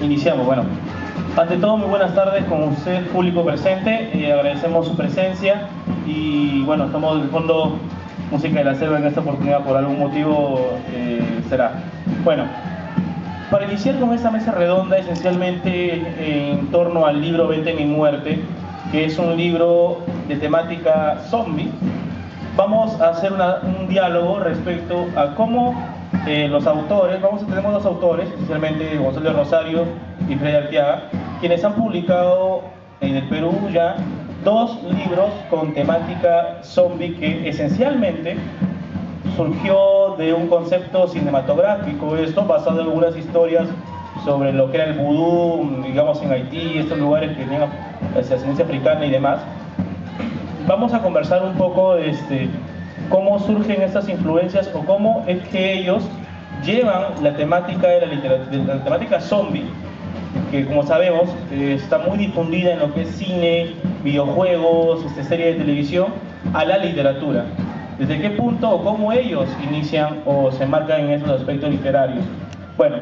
Iniciamos. Bueno, ante todo, muy buenas tardes con usted, público presente. Agradecemos su presencia y bueno, estamos de fondo Música de la Selva en esta oportunidad por algún motivo será. Bueno, para iniciar con esta mesa redonda, esencialmente en torno al libro Vente mi muerte, que es un libro de temática zombie, vamos a hacer un diálogo respecto a cómo los autores, tenemos dos autores, esencialmente Gonzalo Rosario y Freddy Arteaga, quienes han publicado en el Perú ya dos libros con temática zombie que esencialmente surgió de un concepto cinematográfico, esto basado en algunas historias sobre lo que era el vudú, digamos en Haití, estos lugares que tenían ascendencia africana y demás. Vamos a conversar un poco de cómo surgen estas influencias o cómo es que ellos llevan la temática de la temática zombie, que como sabemos está muy difundida en lo que es cine, videojuegos, series de televisión, a la literatura. ¿Desde qué punto o cómo ellos inician o se marcan en esos aspectos literarios? Bueno,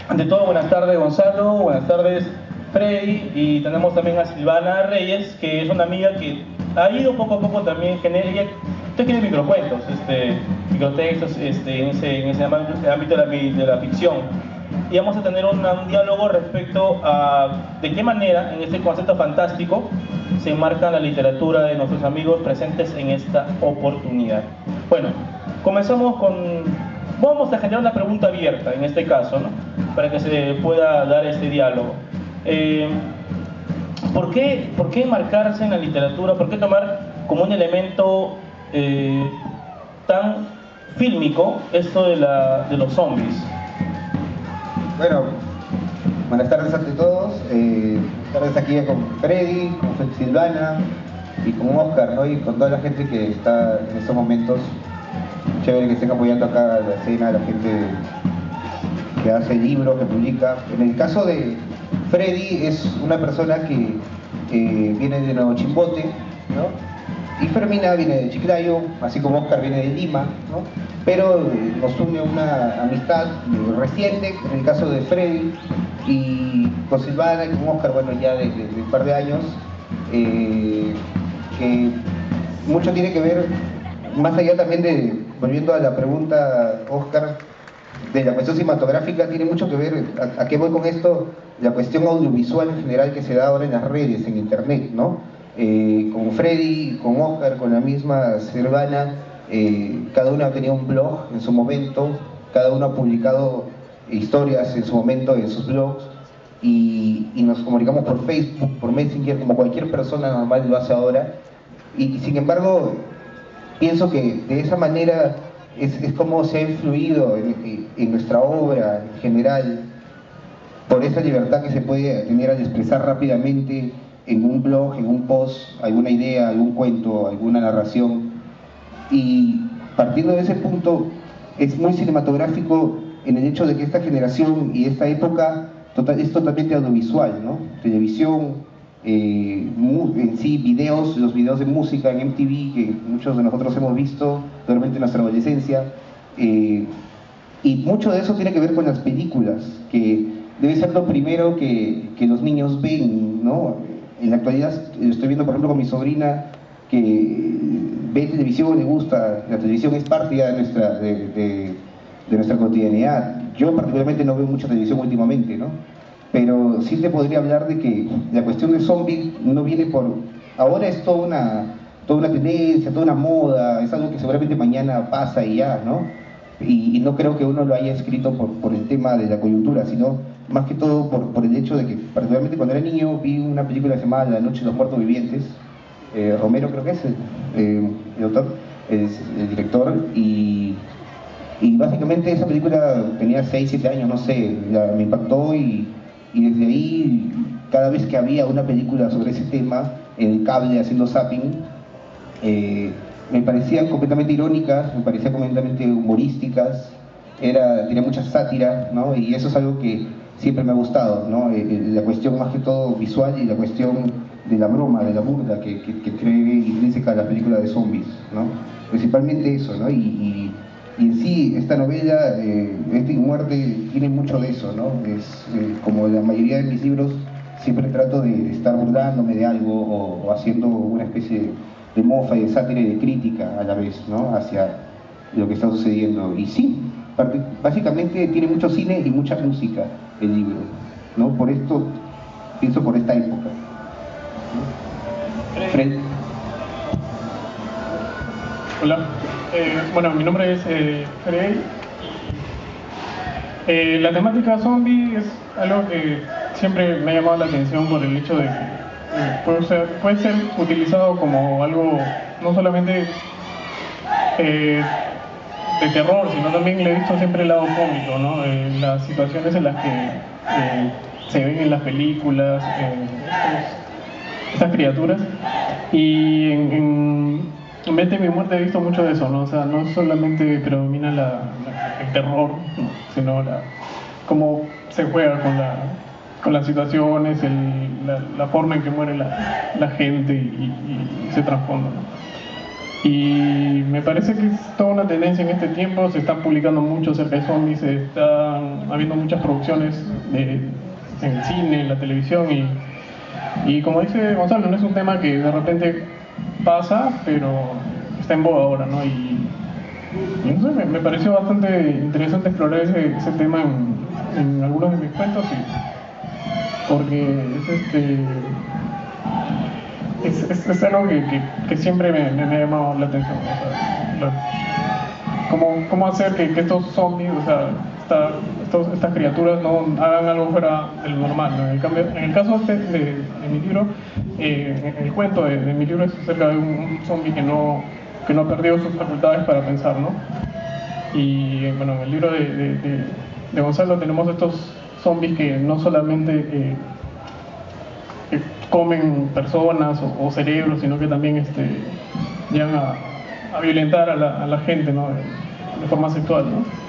ante todo, buenas tardes Gonzalo, buenas tardes Freddy, y tenemos también a Silvana Reyes, que es una amiga que ha ido poco a poco también genera, usted tiene microcuentos, microtextos en ese ámbito de la ficción. Y vamos a tener un diálogo respecto a de qué manera en este concepto fantástico se enmarca la literatura de nuestros amigos presentes en esta oportunidad. Bueno, comenzamos vamos a generar una pregunta abierta en este caso, ¿no? Para que se pueda dar este diálogo. ¿Por qué enmarcarse en la literatura? ¿Por qué tomar como un elemento tan fílmico esto de los zombies? Bueno, buenas tardes ante todos. Buenas tardes aquí con Freddy, con Silvana y con Oscar, ¿no? Y con toda la gente que está en estos momentos. Chévere que estén apoyando acá la escena, la gente que hace libros, que publica. En el caso de Freddy, es una persona que viene de Nuevo Chimbote, ¿no? Y Fermina viene de Chiclayo, así como Oscar viene de Lima, ¿no? Pero nos une una amistad reciente, en el caso de Freddy, y con Silvana y con Oscar, bueno, ya de un par de años, que mucho tiene que ver, más allá también de, volviendo a la pregunta, Oscar, de la cuestión cinematográfica, tiene mucho que ver, ¿a qué voy con esto? La cuestión audiovisual en general que se da ahora en las redes, en internet, ¿no? Con Freddy, con Oscar, con la misma Silvana, cada uno ha tenido un blog en su momento, cada uno ha publicado historias en su momento en sus blogs y nos comunicamos por Facebook, por Messenger, como cualquier persona normal lo hace ahora, y sin embargo pienso que de esa manera es como se ha influido en nuestra obra en general, por esa libertad que se puede tener al expresar rápidamente en un blog, en un post, alguna idea, algún cuento, alguna narración. Y partiendo de ese punto, es muy cinematográfico en el hecho de que esta generación y esta época es totalmente audiovisual, ¿no? Televisión, en sí, los videos de música en MTV, que muchos de nosotros hemos visto durante nuestra adolescencia, y mucho de eso tiene que ver con las películas, que debe ser lo primero que los niños ven, ¿no? En la actualidad estoy viendo, por ejemplo, con mi sobrina que ve televisión, le gusta, la televisión es parte ya de nuestra cotidianidad. Yo particularmente no veo mucha televisión últimamente, ¿no? Pero sí te podría hablar de que la cuestión de zombie no viene ahora es toda una tendencia, toda una moda, es algo que seguramente mañana pasa y ya, ¿no? Y no creo que uno lo haya escrito por el tema de la coyuntura, sino más que todo por el hecho de que, particularmente cuando era niño, vi una película que se llamaba La Noche de los Muertos Vivientes, Romero creo que es el autor, es el director, y básicamente esa película tenía 6, 7 años, no sé, me impactó y desde ahí, cada vez que había una película sobre ese tema, en el cable haciendo zapping, me parecían completamente irónicas, me parecían completamente humorísticas, tenía mucha sátira, ¿no? Y eso es algo que siempre me ha gustado, ¿no? La cuestión más que todo visual y la cuestión de la broma, de la burla que trae intrínseca a la película de zombies, ¿no? Principalmente eso, ¿no? Y y en sí, esta novela, Esta y Muerte, tiene mucho de eso, ¿no? Es, como la mayoría de mis libros, siempre trato de estar burlándome de algo o haciendo una especie de mofa y de sátira y de crítica a la vez, ¿no? Hacia lo que está sucediendo. Y sí, básicamente tiene mucho cine y mucha música el libro, ¿no? Por esto, pienso por esta época. Fred. Hola, bueno, mi nombre es Fred. La temática zombie es algo que siempre me ha llamado la atención por el hecho de que puede ser utilizado como algo no solamente de terror, sino también le he visto siempre el lado cómico, ¿no? Las situaciones en las que se ven en las películas, estas criaturas. Y en Vente mi muerte he visto mucho de eso, ¿no? O sea, no solamente predomina el terror, ¿no? Sino cómo se juega con las situaciones, la forma en que muere la gente y se transforma, ¿no? Y me parece que es toda una tendencia en este tiempo, se están publicando mucho acerca de zombies, se están habiendo muchas producciones en el cine, en la televisión y como dice Gonzalo, no es un tema que de repente pasa, pero está en boga ahora, ¿no? Y no sé, me pareció bastante interesante explorar ese tema en algunos de mis cuentos, porque es algo que siempre me ha llamado la atención, o sea, cómo hacer que estos zombies, o sea, estas criaturas no hagan algo fuera del normal, ¿no? En el caso de mi libro, el cuento de mi libro es acerca de un zombie que no ha perdido sus facultades para pensar, ¿no? Y bueno, en el libro de Gonzalo tenemos estos zombies que no solamente comen personas o cerebros, sino que también llegan a violentar a la gente, ¿no? De forma sexual, ¿no?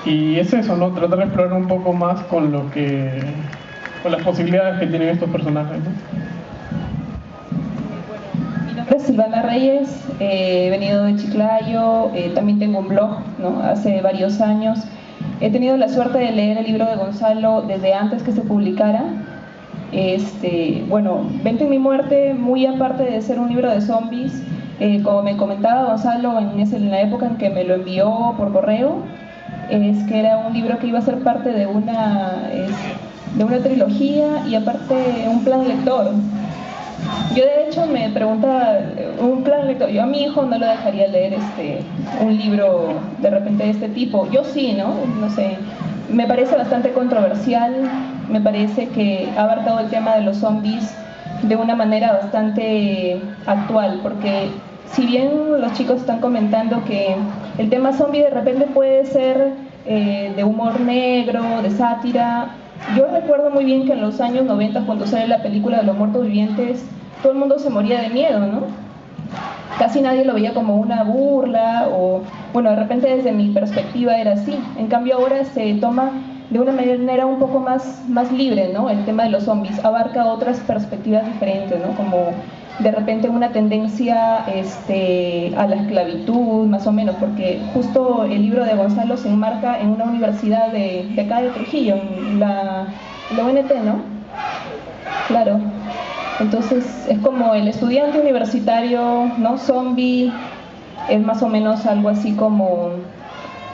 Y es eso, ¿no? Tratar de explorar un poco más con las posibilidades que tienen estos personajes, ¿no? Mi nombre es Silvana Reyes, he venido de Chiclayo, también tengo un blog, ¿no? Hace varios años. He tenido la suerte de leer el libro de Gonzalo desde antes que se publicara. Bueno, Vente mi muerte, muy aparte de ser un libro de zombies, como me comentaba Gonzalo en la época en que me lo envió por correo, es que era un libro que iba a ser parte de una trilogía y aparte un plan lector. Yo de hecho me preguntaba, un plan lector, yo a mi hijo no le dejaría leer un libro de repente de este tipo, yo sí, ¿no? No sé, me parece bastante controversial, me parece que ha abarcado el tema de los zombies de una manera bastante actual, porque si bien los chicos están comentando que el tema zombie de repente puede ser de humor negro, de sátira, yo recuerdo muy bien que en los años 90 cuando sale la película de los muertos vivientes, todo el mundo se moría de miedo, ¿no? Casi nadie lo veía como una burla o, bueno, de repente desde mi perspectiva era así. En cambio ahora se toma de una manera un poco más libre, ¿no? El tema de los zombies abarca otras perspectivas diferentes, ¿no? Como de repente una tendencia a la esclavitud, más o menos, porque justo el libro de Gonzalo se enmarca en una universidad de acá de Trujillo, en la UNT, ¿no? Claro. Entonces es como el estudiante universitario, ¿no? Zombie, es más o menos algo así como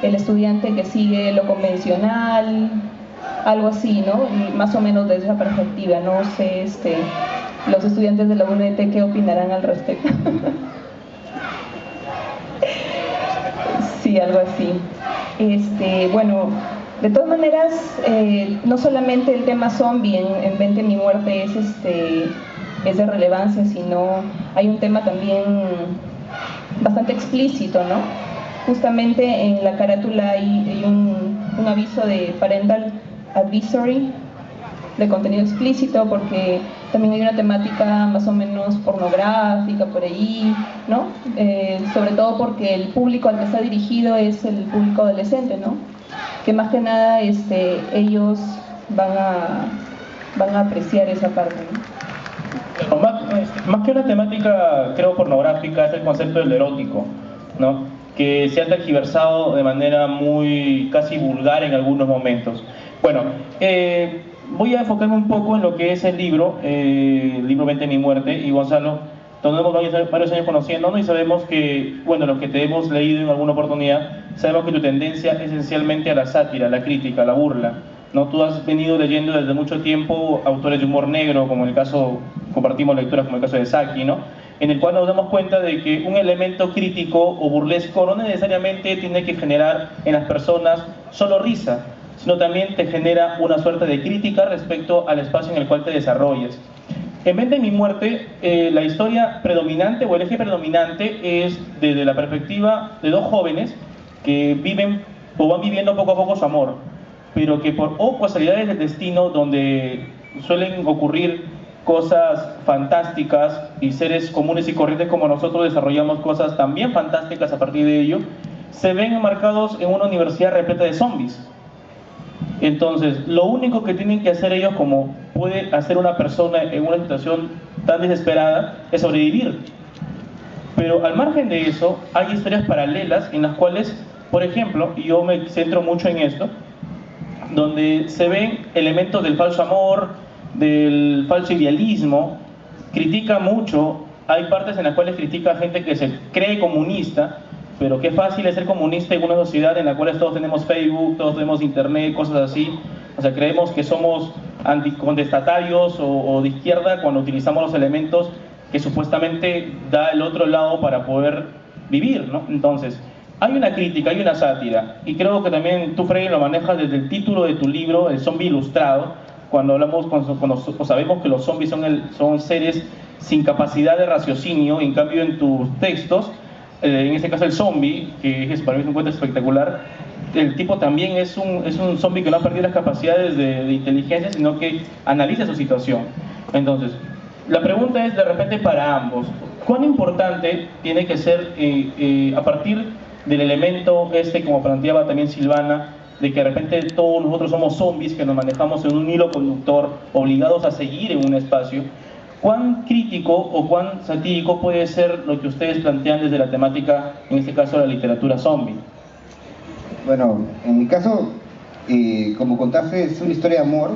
el estudiante que sigue lo convencional, algo así, ¿no? Y más o menos desde esa perspectiva, no sé, los estudiantes de la UNT qué opinarán al respecto. Sí, algo así. Bueno, de todas maneras, no solamente el tema zombie en Vente mi muerte es de relevancia, sino hay un tema también bastante explícito, ¿no? Justamente en la carátula hay un aviso de parental advisory, de contenido explícito, porque también hay una temática más o menos pornográfica por ahí, ¿no? Sobre todo porque el público al que está dirigido es el público adolescente, ¿no? Que más que nada ellos van a apreciar esa parte, ¿no? Más que una temática, creo, pornográfica, es el concepto del erótico, ¿no? que se ha tergiversado de manera muy casi vulgar en algunos momentos. Bueno, voy a enfocarme un poco en lo que es el libro Mente mi muerte, y Gonzalo, tenemos varios años conociéndonos y sabemos que, bueno, los que te hemos leído en alguna oportunidad, sabemos que tu tendencia es esencialmente a la sátira, a la crítica, a la burla, ¿no? Tú has venido leyendo desde mucho tiempo autores de humor negro, como en el caso, compartimos lecturas como el caso de Saki, ¿no? En el cual nos damos cuenta de que un elemento crítico o burlesco no necesariamente tiene que generar en las personas solo risa, sino también te genera una suerte de crítica respecto al espacio en el cual te desarrolles. En Mente mi muerte, la historia predominante o el eje predominante es desde la perspectiva de dos jóvenes que viven o van viviendo poco a poco su amor, pero que por casualidades del destino, donde suelen ocurrir cosas fantásticas y seres comunes y corrientes como nosotros desarrollamos cosas también fantásticas a partir de ello, se ven enmarcados en una universidad repleta de zombies. Entonces, lo único que tienen que hacer ellos, como puede hacer una persona en una situación tan desesperada, es sobrevivir. Pero al margen de eso, hay historias paralelas en las cuales, por ejemplo, y yo me centro mucho en esto, donde se ven elementos del falso amor, del falso idealismo, critica mucho, hay partes en las cuales critica a gente que se cree comunista, pero qué fácil es ser comunista en una sociedad en la cual todos tenemos Facebook, todos tenemos internet, cosas así. O sea, creemos que somos contestatarios o de izquierda cuando utilizamos los elementos que supuestamente da el otro lado para poder vivir, ¿no? Entonces, hay una crítica, hay una sátira, y creo que también tú, Freddy, lo manejas desde el título de tu libro, El zombie ilustrado, cuando sabemos que los zombies son seres sin capacidad de raciocinio, y en cambio en tus textos, en este caso el zombie, que para mí es un cuento espectacular, el tipo también es un zombie que no ha perdido las capacidades de inteligencia, sino que analiza su situación. Entonces, la pregunta es de repente para ambos, ¿cuán importante tiene que ser a partir del elemento como planteaba también Silvana, de que de repente todos nosotros somos zombies que nos manejamos en un hilo conductor, obligados a seguir en un espacio? ¿Cuán crítico o cuán satírico puede ser lo que ustedes plantean desde la temática, en este caso la literatura zombie? Bueno, en mi caso, como contaste, es una historia de amor,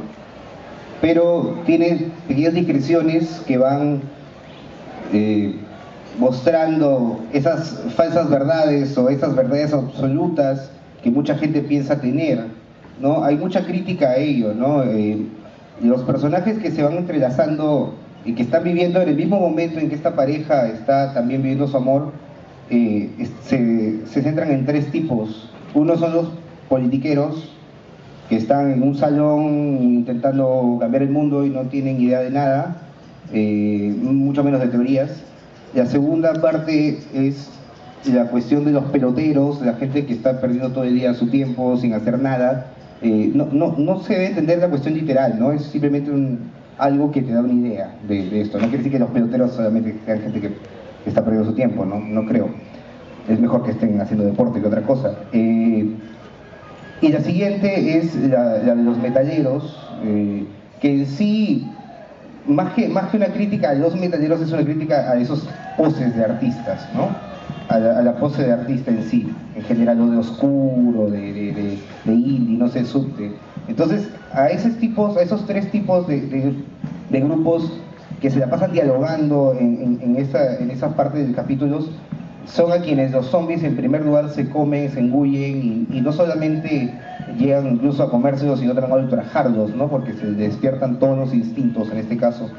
pero tiene pequeñas discreciones que van mostrando esas falsas verdades o esas verdades absolutas que mucha gente piensa tener, ¿no? Hay mucha crítica a ello, ¿no? Los personajes que se van entrelazando y que están viviendo en el mismo momento en que esta pareja está también viviendo su amor, se centran en tres tipos. Uno son los politiqueros, que están en un salón intentando cambiar el mundo y no tienen idea de nada, mucho menos de teorías. La segunda parte es la cuestión de los peloteros, la gente que está perdiendo todo el día su tiempo sin hacer nada. No se debe entender la cuestión literal, ¿no? Es simplemente algo que te da una idea de esto. No quiere decir que los peloteros solamente sean gente que está perdiendo su tiempo, no creo. Es mejor que estén haciendo deporte que otra cosa. Y la siguiente es la de los metaleros, que en sí, más que una crítica a los metaleros, es una crítica a esos poses de artistas, ¿no? A la pose de artista en sí, en general, lo de oscuro, de indie, no sé, subte. Entonces, a esos tres tipos de grupos que se la pasan dialogando en esa parte de capítulos, son a quienes los zombies en primer lugar se comen, se engullen, y no solamente llegan incluso a comérselos, sino también a ultrajarlos, ¿no? Porque se despiertan todos los instintos. En este caso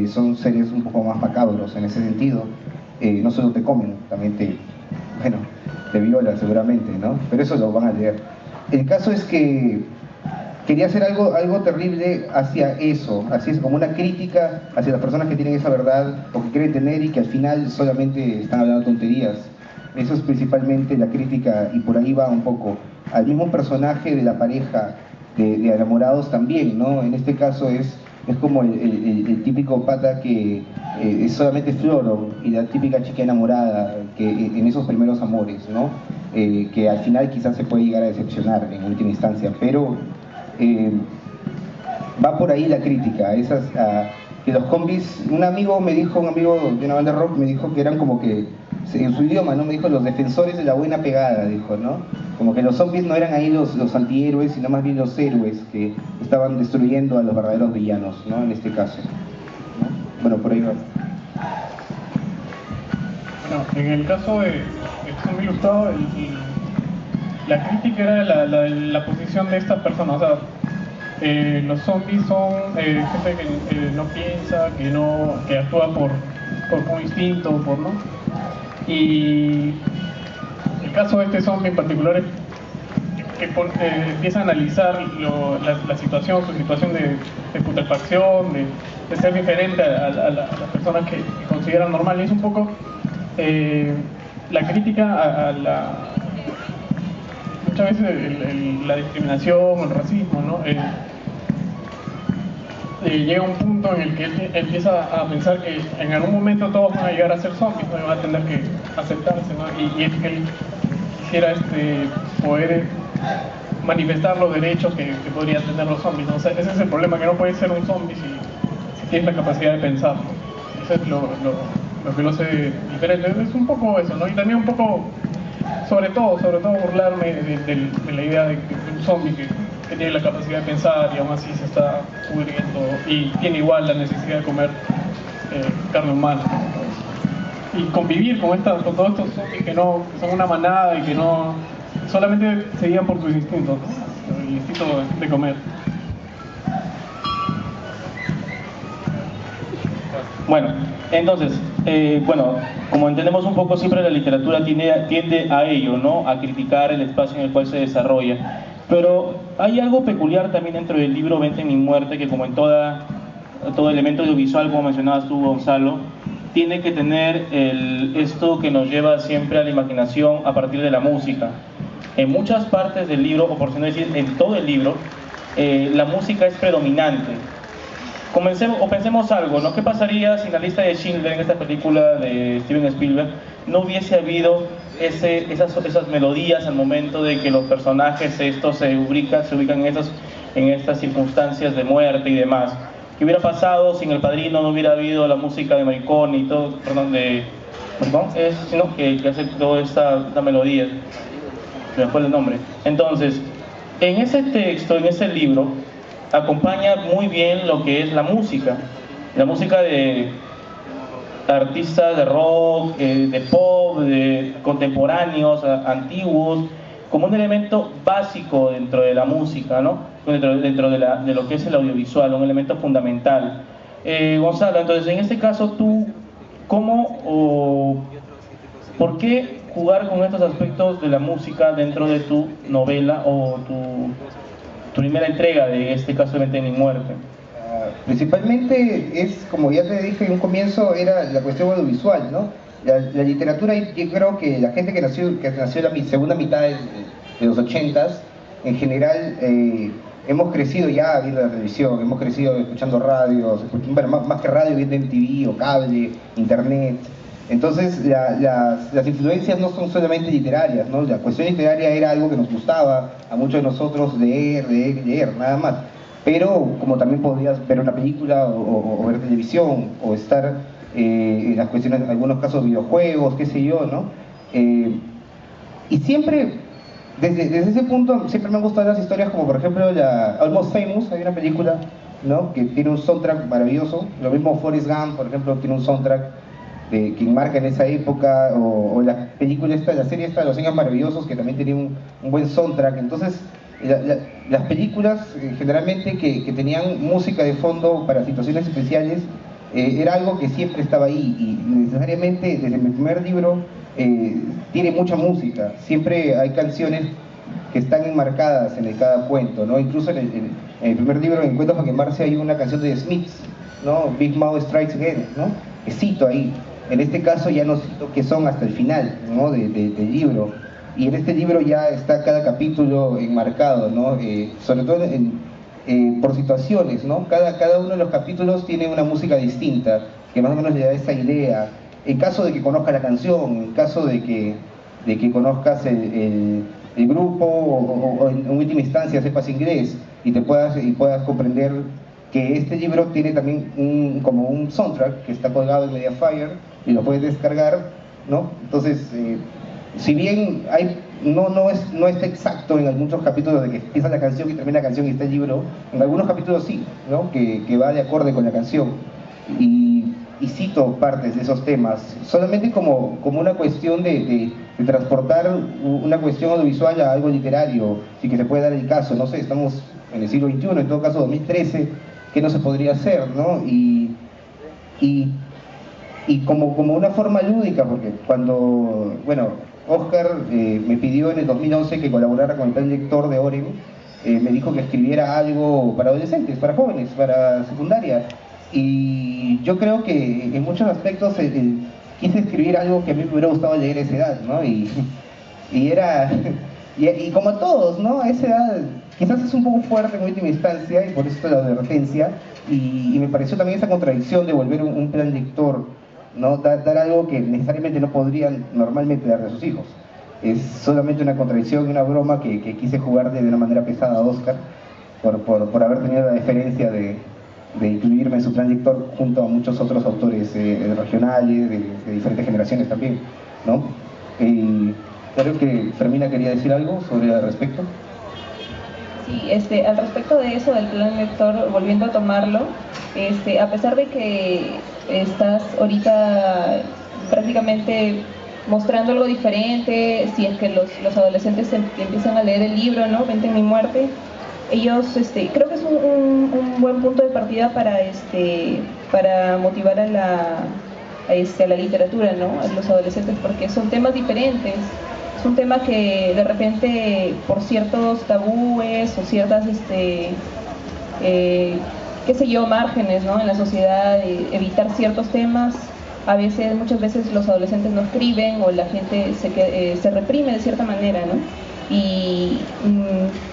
son seres un poco más macabros en ese sentido. No solo te comen, también te violan seguramente, ¿no? Pero eso lo van a leer. El caso es que quería hacer algo terrible hacia eso, así es, como una crítica hacia las personas que tienen esa verdad o que quieren tener y que al final solamente están hablando tonterías. Eso es principalmente la crítica, y por ahí va un poco al mismo personaje de la pareja de enamorados también, ¿no? En este caso es como el típico pata que es solamente floro, y la típica chica enamorada que en esos primeros amores, ¿no? Que al final quizás se puede llegar a decepcionar en última instancia, pero va por ahí la crítica, que los zombies, un amigo de una banda de rock me dijo que eran como que en su idioma, ¿no? Me dijo los defensores de la buena pegada, dijo, ¿no? Como que los zombies no eran ahí los antihéroes, sino más bien los héroes que estaban destruyendo a los verdaderos villanos, ¿no? En este caso, ¿no? Bueno, por ahí va. Bueno, en el caso de Zombie Ilustrado, la crítica era la posición de estas personas. O sea, los zombies son gente que no piensa, que actúa por instinto, ¿no? Y el caso de este zombie en particular es que empieza a analizar la situación, su situación de putrefacción, de ser diferente a las personas que consideran normal. Y es un poco la crítica a muchas veces la discriminación, el racismo, ¿no? Llega un punto en el que él empieza a pensar que en algún momento todos van a llegar a ser zombies, ¿no? Y van a tener que aceptarse, ¿no? Y es que él quisiera poder manifestar los derechos que podrían tener los zombies, ¿no? O sea, ese es el problema, que no puedes ser un zombie si tienes la capacidad de pensar, ¿no? Eso es lo que lo hace diferente. Es un poco eso, ¿no? Y también un poco, sobre todo burlarme de la idea de un zombie que tiene la capacidad de pensar y aún así se está pudriendo y tiene igual la necesidad de comer carne humana, ¿no? Y convivir con todos estos zombies que son una manada y que no solamente se guían por sus instintos, ¿no? El instinto de comer. Bueno, entonces, como entendemos un poco, siempre la literatura tiende a ello, ¿no? A criticar el espacio en el cual se desarrolla. Pero hay algo peculiar también dentro del libro Vente mi muerte, que como en todo elemento audiovisual, como mencionabas tú, Gonzalo, tiene que tener esto que nos lleva siempre a la imaginación a partir de la música. En muchas partes del libro, o por si no decir en todo el libro, la música es predominante. Pensemos algo, ¿no? ¿Qué pasaría si en la lista de Schindler, en esta película de Steven Spielberg, no hubiese habido esas melodías al momento de que los personajes se ubican en estas circunstancias de muerte y demás? ¿Qué hubiera pasado si en El Padrino no hubiera habido la música de Morricone y todo, que hace toda esta melodía? Se me fue el nombre. Entonces, en ese texto, en ese libro, acompaña muy bien lo que es la música de artistas de rock, de pop, de contemporáneos, antiguos, como un elemento básico dentro de la música, ¿no? Dentro de lo que es el audiovisual, un elemento fundamental. Gonzalo, entonces en este caso tú, ¿por qué jugar con estos aspectos de la música dentro de tu novela o tu primera entrega de este caso de Vente mi muerte? Principalmente es, como ya te dije en un comienzo, era la cuestión audiovisual, ¿no? La literatura, yo creo que la gente que nació en la segunda mitad de los 80s, en general, hemos crecido ya viendo la televisión, hemos crecido escuchando radios, más que radio, viendo MTV o cable, internet. Entonces las influencias no son solamente literarias, ¿no? La cuestión literaria era algo que nos gustaba a muchos de nosotros leer, nada más. Pero como también podías ver una película o ver televisión o estar en las cuestiones, en algunos casos videojuegos, qué sé yo, ¿no? Y siempre, desde ese punto, siempre me han gustado las historias como por ejemplo la Almost Famous, hay una película, ¿no? Que tiene un soundtrack maravilloso. Lo mismo Forrest Gump, por ejemplo, tiene un soundtrack que marca en esa época, o la película la serie esta de Los Años Maravillosos, que también tenía un buen soundtrack. Entonces las películas generalmente que tenían música de fondo para situaciones especiales, era algo que siempre estaba ahí, y necesariamente desde mi primer libro tiene mucha música. Siempre hay canciones que están enmarcadas en cada cuento, ¿no? Incluso en el primer libro, en Cuentos para quemarse, hay una canción de The Smiths, ¿no? Big Mouth Strikes Again, ¿no? Que cito ahí. En este caso ya no cito que son hasta el final, ¿no? del libro. Y en este libro ya está cada capítulo enmarcado, ¿no? Sobre todo por situaciones, ¿no? Cada uno de los capítulos tiene una música distinta, que más o menos le da esa idea. En caso de que conozcas la canción, en caso de que conozcas el grupo, o en última instancia sepas inglés y puedas comprender que este libro tiene también como un soundtrack que está colgado en Mediafire y lo puedes descargar, ¿no? Entonces, si bien no es exacto en muchos capítulos de que empieza la canción y termina la canción y está el libro, en algunos capítulos sí, ¿no? Que va de acorde con la canción. Y cito partes de esos temas, solamente como una cuestión de transportar una cuestión audiovisual a algo literario, si que se puede dar el caso, no sé, estamos en el siglo XXI, en todo caso 2013, ¿qué no se podría hacer, no? Y como una forma lúdica, porque cuando, bueno, Oscar me pidió en el 2011 que colaborara con el plan lector de Oren, me dijo que escribiera algo para adolescentes, para jóvenes, para secundaria, y yo creo que en muchos aspectos quise escribir algo que a mí me hubiera gustado leer a esa edad, ¿no? Y era, y como a todos, ¿no? A esa edad quizás es un poco fuerte en última instancia, y por eso la advertencia, y me pareció también esa contradicción de volver un plan lector, ¿no? Dar algo que necesariamente no podrían normalmente darle a sus hijos. Es solamente una contradicción y una broma que quise jugar de una manera pesada a Oscar por haber tenido la deferencia de incluirme en su plan lector junto a muchos otros autores regionales, de diferentes generaciones también, ¿no? Creo que Fermina quería decir algo sobre al respecto. Sí, al respecto de eso del plan lector, volviendo a tomarlo, a pesar de que estás ahorita prácticamente mostrando algo diferente, si es que los adolescentes empiezan a leer el libro, ¿no? Vente en mi muerte, ellos, creo que es un buen punto de partida para motivar a la literatura, ¿no? A los adolescentes, porque son temas diferentes. Es un tema que de repente por ciertos tabúes o ciertas, qué sé yo, márgenes, ¿no? En la sociedad, evitar ciertos temas, muchas veces los adolescentes no escriben o la gente se reprime de cierta manera, ¿no? Y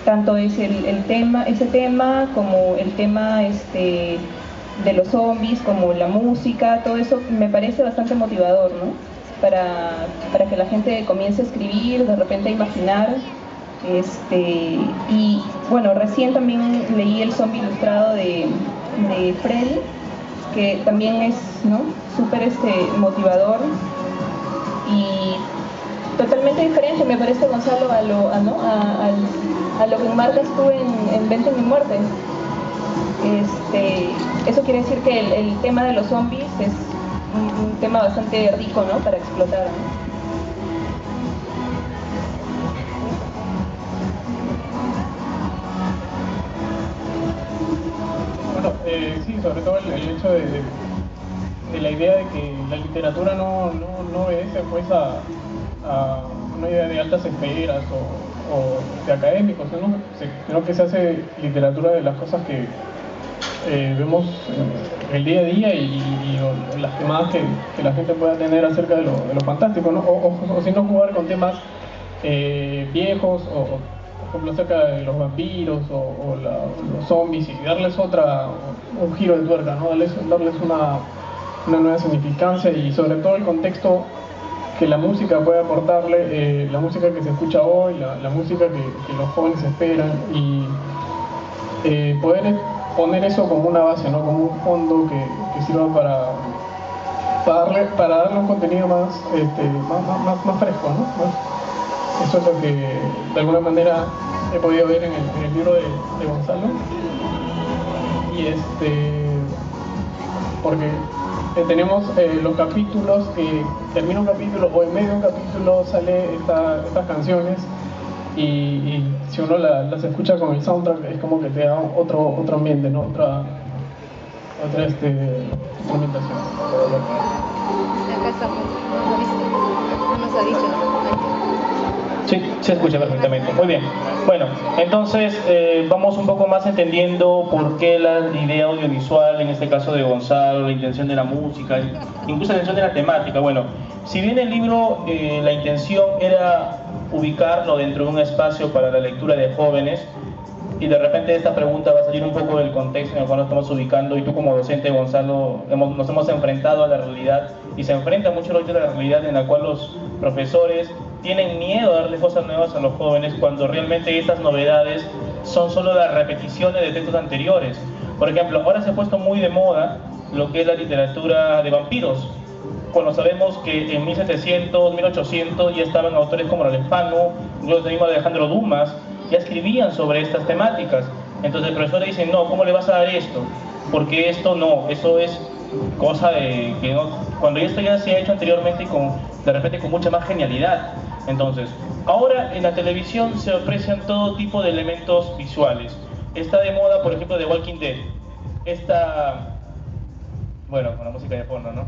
tanto es ese tema como el tema de los zombies, como la música, todo eso me parece bastante motivador, ¿no? Para que la gente comience a escribir, de repente a imaginar. Y bueno, recién también leí El zombie ilustrado de Freddy, que también es, ¿no?, súper motivador y totalmente diferente, me parece, Gonzalo, a lo que enmarcas tú en Vente en mi muerte. Eso quiere decir que el tema de los zombies es un tema bastante rico, ¿no?, para explotar, ¿no? Bueno, sí, sobre todo el hecho de la idea de que la literatura no obedece pues a una idea de altas esferas o de académicos, ¿no? Sino que se hace literatura de las cosas que vemos el día a día y las temadas que la gente pueda tener acerca de lo fantástico, ¿no? O si no, jugar con temas viejos o por ejemplo acerca de los vampiros o los zombies y darles un giro de tuerca, ¿no? Darles una nueva significancia y sobre todo el contexto que la música puede aportarle, la música que se escucha hoy, la música que los jóvenes esperan y poder poner eso como una base, ¿no? Como un fondo que sirva para darle un contenido más fresco, ¿no? Eso es lo que de alguna manera he podido ver en el libro de Gonzalo. Y porque tenemos los capítulos que termina un capítulo o en medio de un capítulo sale estas canciones y si uno las escucha con el soundtrack es como que te da otro ambiente, ¿no? Otra instrumentación. Acá estamos, no nos ha dicho, ¿no? Sí, se escucha perfectamente. Muy bien. Bueno, entonces vamos un poco más entendiendo por qué la idea audiovisual, en este caso de Gonzalo, la intención de la música, incluso la intención de la temática. Bueno, si bien el libro, la intención era ubicarlo dentro de un espacio para la lectura de jóvenes, y de repente esta pregunta va a salir un poco del contexto en el cual nos estamos ubicando, y tú como docente, Gonzalo, nos hemos enfrentado a la realidad, y se enfrenta mucho a la realidad en la cual los profesores tienen miedo a darle cosas nuevas a los jóvenes cuando realmente estas novedades son solo las repeticiones de textos anteriores. Por ejemplo, ahora se ha puesto muy de moda lo que es la literatura de vampiros, cuando sabemos que en 1700, 1800 ya estaban autores como Alejandro, incluso mismo Alejandro Dumas, ya escribían sobre estas temáticas. Entonces el profesor le dice, no, ¿cómo le vas a dar esto? Porque esto no, eso es cosa de que no, cuando esto ya se ha hecho anteriormente y de repente con mucha más genialidad. Entonces, ahora en la televisión se aprecian todo tipo de elementos visuales. Está de moda, por ejemplo, The Walking Dead. Bueno, con la música de fondo, ¿no?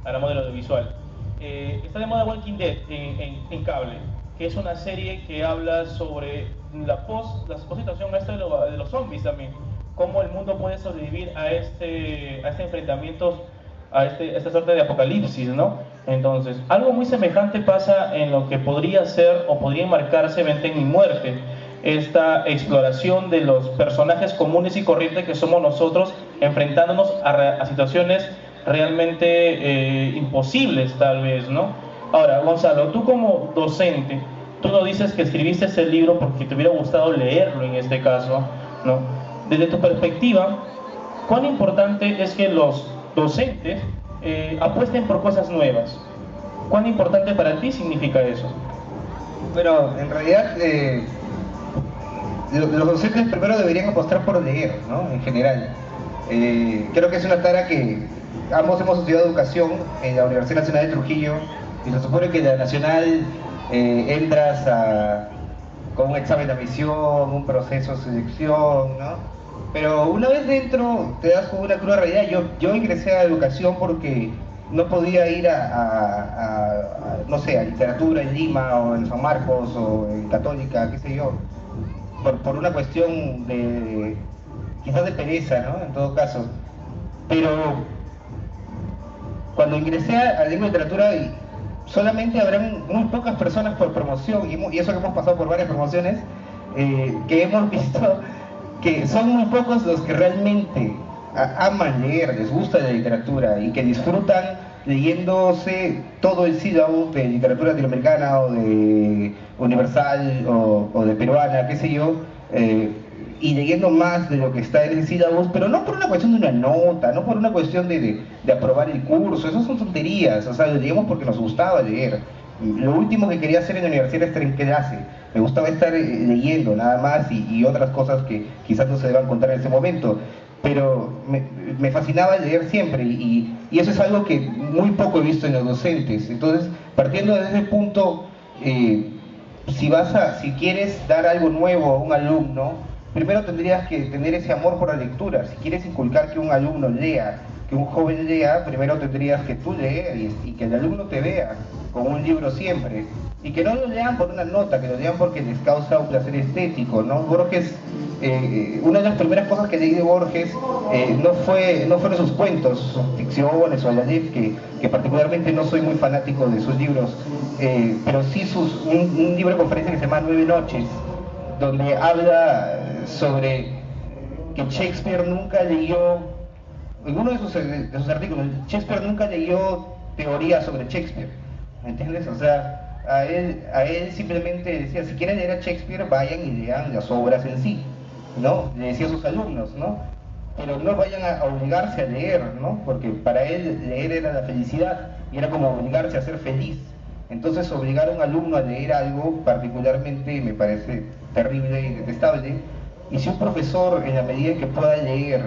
Hablamos de lo audiovisual. Está de moda Walking Dead en cable, que es una serie que habla sobre la post-situación de los zombies también. Cómo el mundo puede sobrevivir a este enfrentamiento, a esta suerte de apocalipsis, ¿no? Entonces, algo muy semejante pasa en lo que podría ser o podría enmarcarse Ven Ten Mi Muerte, esta exploración de los personajes comunes y corrientes que somos nosotros, enfrentándonos a situaciones realmente imposibles, tal vez, ¿no? Ahora, Gonzalo, tú como docente, tú no dices que escribiste ese libro porque te hubiera gustado leerlo en este caso, ¿no? Desde tu perspectiva, ¿cuán importante es que los docentes apuesten por cosas nuevas? ¿Cuán importante para ti significa eso? Bueno, en realidad los docentes primero deberían apostar por leer, ¿no? En general. Creo que es una tarea que ambos hemos estudiado educación en la Universidad Nacional de Trujillo, y se supone que en la Nacional entras con un examen de admisión, un proceso de selección, ¿no? Pero una vez dentro te das con una cruda realidad. Yo ingresé a educación porque no podía ir no sé, a literatura en Lima o en San Marcos o en Católica, qué sé yo, por una cuestión de quizás de pereza, ¿no? En todo caso. Pero cuando ingresé a lengua y literatura, solamente habrán muy pocas personas por promoción, y eso que hemos pasado por varias promociones, que hemos visto que son muy pocos los que realmente aman leer, les gusta la literatura y que disfrutan leyéndose todo el sílabo de literatura latinoamericana o de universal o de peruana, qué sé yo, y leyendo más de lo que está en ese sílabo, pero no por una cuestión de una nota, no por una cuestión de aprobar el curso. Esas son tonterías. O sea, lo leíamos porque nos gustaba leer. Lo último que quería hacer en la universidad era estar en clase. Me gustaba estar leyendo nada más, y otras cosas que quizás no se deban contar en ese momento, pero me fascinaba leer siempre, y eso es algo que muy poco he visto en los docentes. Entonces, partiendo desde ese punto, si quieres dar algo nuevo a un alumno, primero tendrías que tener ese amor por la lectura. Si quieres inculcar que un alumno lea, que un joven lea, primero tendrías que tú leer y que el alumno te vea con un libro siempre. Y que no lo lean por una nota, que lo lean porque les causa un placer estético, ¿no? Borges, una de las primeras cosas que leí de Borges no fueron sus cuentos, sus ficciones o Alalef, que particularmente no soy muy fanático de sus libros, pero sí un libro de conferencia que se llama 9 noches, donde habla sobre que Shakespeare nunca leyó, en uno de sus artículos, Shakespeare nunca leyó teoría sobre Shakespeare, ¿me entiendes? O sea, a él simplemente decía, si quieren leer a Shakespeare, vayan y lean las obras en sí, ¿no? Le decía a sus alumnos, ¿no? Pero no vayan a obligarse a leer, ¿no? Porque para él leer era la felicidad, y era como obligarse a ser feliz. Entonces, obligar a un alumno a leer algo particularmente me parece terrible y detestable. Y si un profesor, en la medida en que pueda leer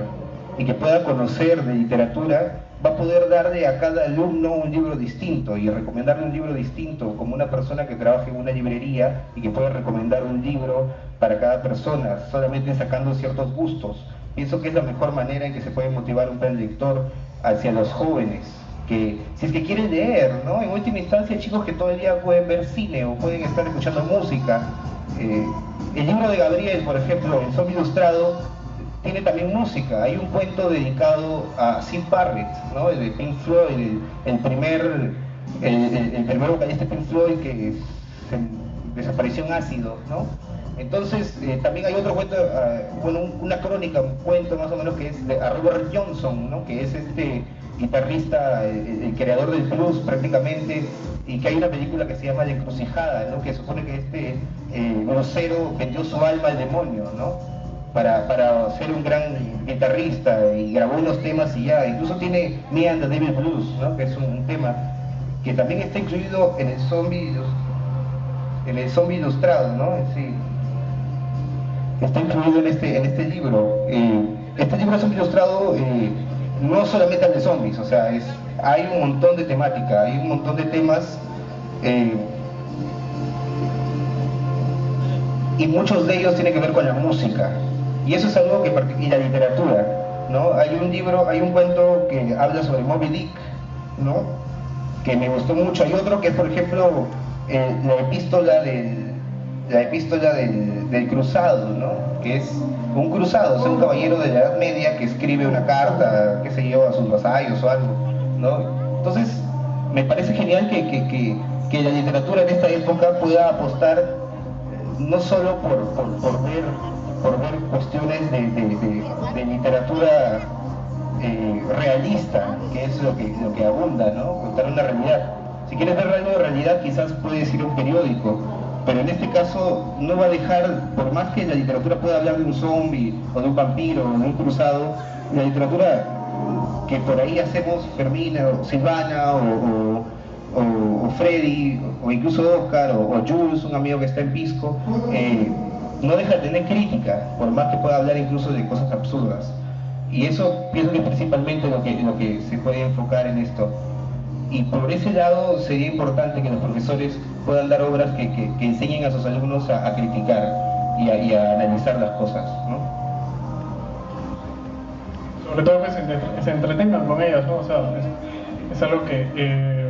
y que pueda conocer de literatura, va a poder darle a cada alumno un libro distinto y recomendarle un libro distinto, como una persona que trabaja en una librería y que puede recomendar un libro para cada persona, solamente sacando ciertos gustos. Pienso que es la mejor manera en que se puede motivar un plan lector hacia los jóvenes, que si es que quieren leer, ¿no? En última instancia, chicos que todo el día pueden ver cine o pueden estar escuchando música. El libro de Gabriel, por ejemplo, El Zombie Ilustrado, tiene también música. Hay un cuento dedicado a Sid Barrett, ¿no? El de Pink Floyd, el primer vocalista de Pink Floyd que desapareció en ácido, ¿no? Entonces, también hay otro cuento, una crónica, un cuento más o menos, que es de Robert Johnson, ¿no? Que es este guitarrista, el creador del blues prácticamente, y que hay una película que se llama La Encrucijada, ¿no? Que supone que este grosero vendió su alma al demonio, ¿no? para ser un gran guitarrista, y grabó unos temas y ya, incluso tiene Me and the Devil Blues, ¿no? Que es un tema que también está incluido en el zombie ilustrado, ¿no? Sí, está incluido en este libro. Este libro es un ilustrado no solamente al de zombies, o sea, hay un montón de temática, hay un montón de temas, y muchos de ellos tienen que ver con la música, y eso es algo y la literatura, ¿no? Hay un cuento que habla sobre Moby Dick, ¿no? Que me gustó mucho. Hay otro que es, por ejemplo, la epístola del cruzado, ¿no? Que es un cruzado, o sea, un caballero de la Edad Media que escribe una carta, qué sé yo, a sus vasallos o algo, ¿no? Entonces, me parece genial que la literatura en esta época pueda apostar no solo por ver cuestiones de literatura realista, que es lo que abunda, ¿no? Contar una realidad. Si quieres ver algo de realidad, quizás puedes ir a un periódico, pero en este caso no va a dejar, por más que la literatura pueda hablar de un zombie o de un vampiro o de un cruzado, la literatura que por ahí hacemos, Fermina o Silvana o Freddy o incluso Oscar o Jules, un amigo que está en Pisco, no deja de tener crítica, por más que pueda hablar incluso de cosas absurdas. Y eso pienso que es principalmente lo que se puede enfocar en esto. Y por ese lado sería importante que los profesores puedan dar obras que enseñen a sus alumnos a criticar y a analizar las cosas, ¿no? Sobre todo que se entretengan con ellas, ¿no? O sea, es algo que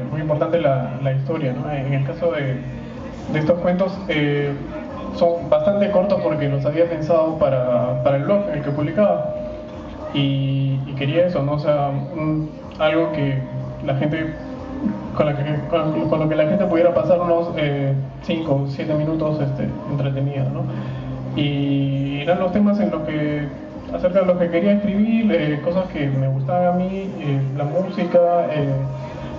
muy importante la historia, ¿no? En el caso de estos cuentos, son bastante cortos porque los había pensado para el blog en el que publicaba, y quería eso, ¿no? O sea, algo que la gente con lo que la gente pudiera pasar unos 5 o 7 minutos entretenidos, ¿no? Y eran los temas acerca de lo que quería escribir, cosas que me gustaban a mí, la música,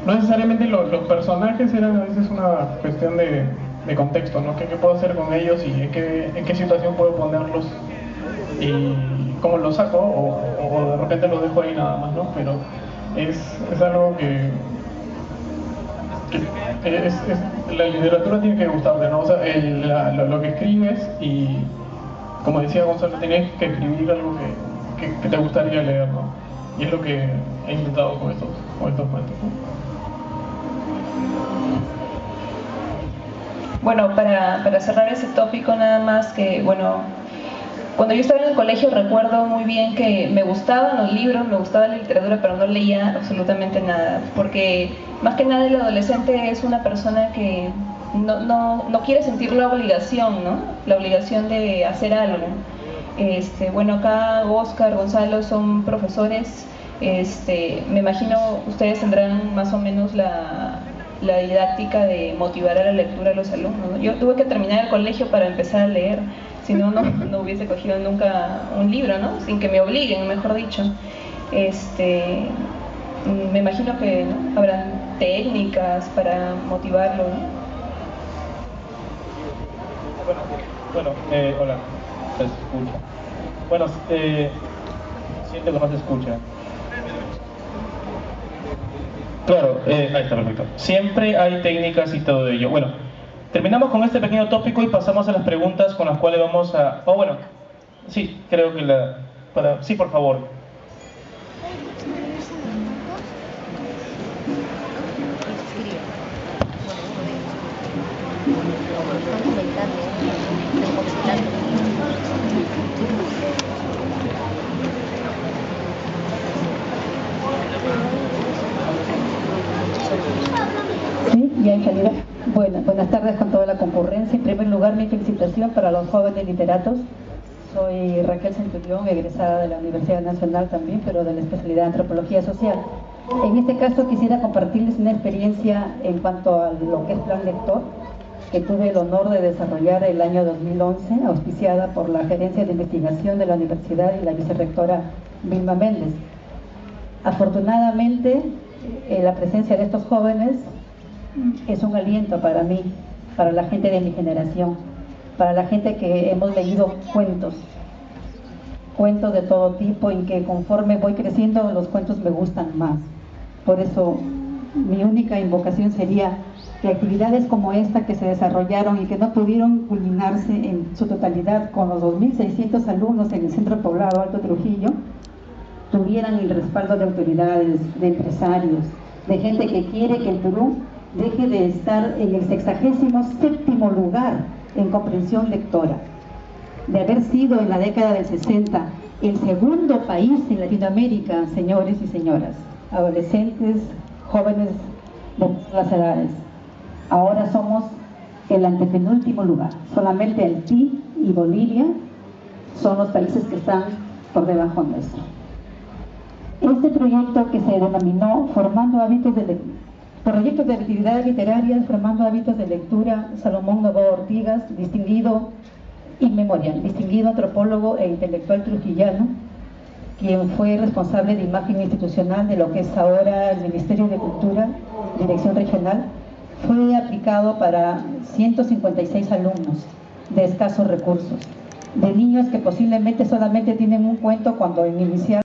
no necesariamente los personajes eran a veces una cuestión de contexto, ¿no? ¿Qué puedo hacer con ellos y en qué situación puedo ponerlos y cómo los saco, o de repente los dejo ahí nada más, ¿no? Pero es algo que la literatura tiene que gustarte, ¿no? O sea, lo que escribes, y como decía Gonzalo, tienes que escribir algo que te gustaría leer, ¿no? Y es lo que he intentado con estos cuentos, ¿no? Bueno, para cerrar ese tópico nada más, que bueno, cuando yo estaba en el colegio recuerdo muy bien que me gustaban los libros, me gustaba la literatura, pero no leía absolutamente nada, porque más que nada el adolescente es una persona que no quiere sentir la obligación, ¿no? La obligación de hacer algo. Bueno, acá Oscar, Gonzalo son profesores, me imagino ustedes tendrán más o menos la didáctica de motivar a la lectura a los alumnos, ¿no? Yo tuve que terminar el colegio para empezar a leer, si no hubiese cogido nunca un libro, ¿no? Sin que me obliguen, mejor dicho. Me imagino que, ¿no?, habrán técnicas para motivarlo, ¿no? Bueno, hola, se escucha. Bueno, siento que no se escucha. Claro, ahí está, perfecto. Siempre hay técnicas y todo ello. Bueno, terminamos con este pequeño tópico y pasamos a las preguntas con las cuales vamos a... Oh, bueno, sí, creo que sí, por favor. Sí, ya en calidad. Buenas tardes con toda la concurrencia. En primer lugar, mi felicitación para los jóvenes literatos. Soy Raquel Centurión, egresada de la Universidad Nacional también, pero de la especialidad de Antropología Social. En este caso quisiera compartirles una experiencia en cuanto a lo que es Plan Lector, que tuve el honor de desarrollar el año 2011, auspiciada por la Gerencia de Investigación de la Universidad y la vicerrectora Vilma Méndez. Afortunadamente, la presencia de estos jóvenes es un aliento para mí, para la gente de mi generación, para la gente que hemos leído cuentos. cuentos de todo tipo, en que conforme voy creciendo los cuentos me gustan más. Por eso mi única invocación sería que actividades como esta que se desarrollaron y que no pudieron culminarse en su totalidad con los 2.600 alumnos en el Centro Poblado Alto Trujillo, tuvieran el respaldo de autoridades, de empresarios, de gente que quiere que el Perú deje de estar en el 67º lugar en comprensión lectora, de haber sido en la década del 60 el segundo país en Latinoamérica, señores y señoras, adolescentes, jóvenes de todas las edades. Ahora somos el antepenúltimo lugar. Solamente Haití y Bolivia son los países que están por debajo nuestro. Este proyecto, que se denominó Proyectos de Actividades Literarias Formando Hábitos de Lectura, Salomón Noboa Ortigas, distinguido inmemorial, distinguido antropólogo e intelectual trujillano, quien fue responsable de imagen institucional de lo que es ahora el Ministerio de Cultura, Dirección Regional, fue aplicado para 156 alumnos de escasos recursos, de niños que posiblemente solamente tienen un cuento cuando en inicial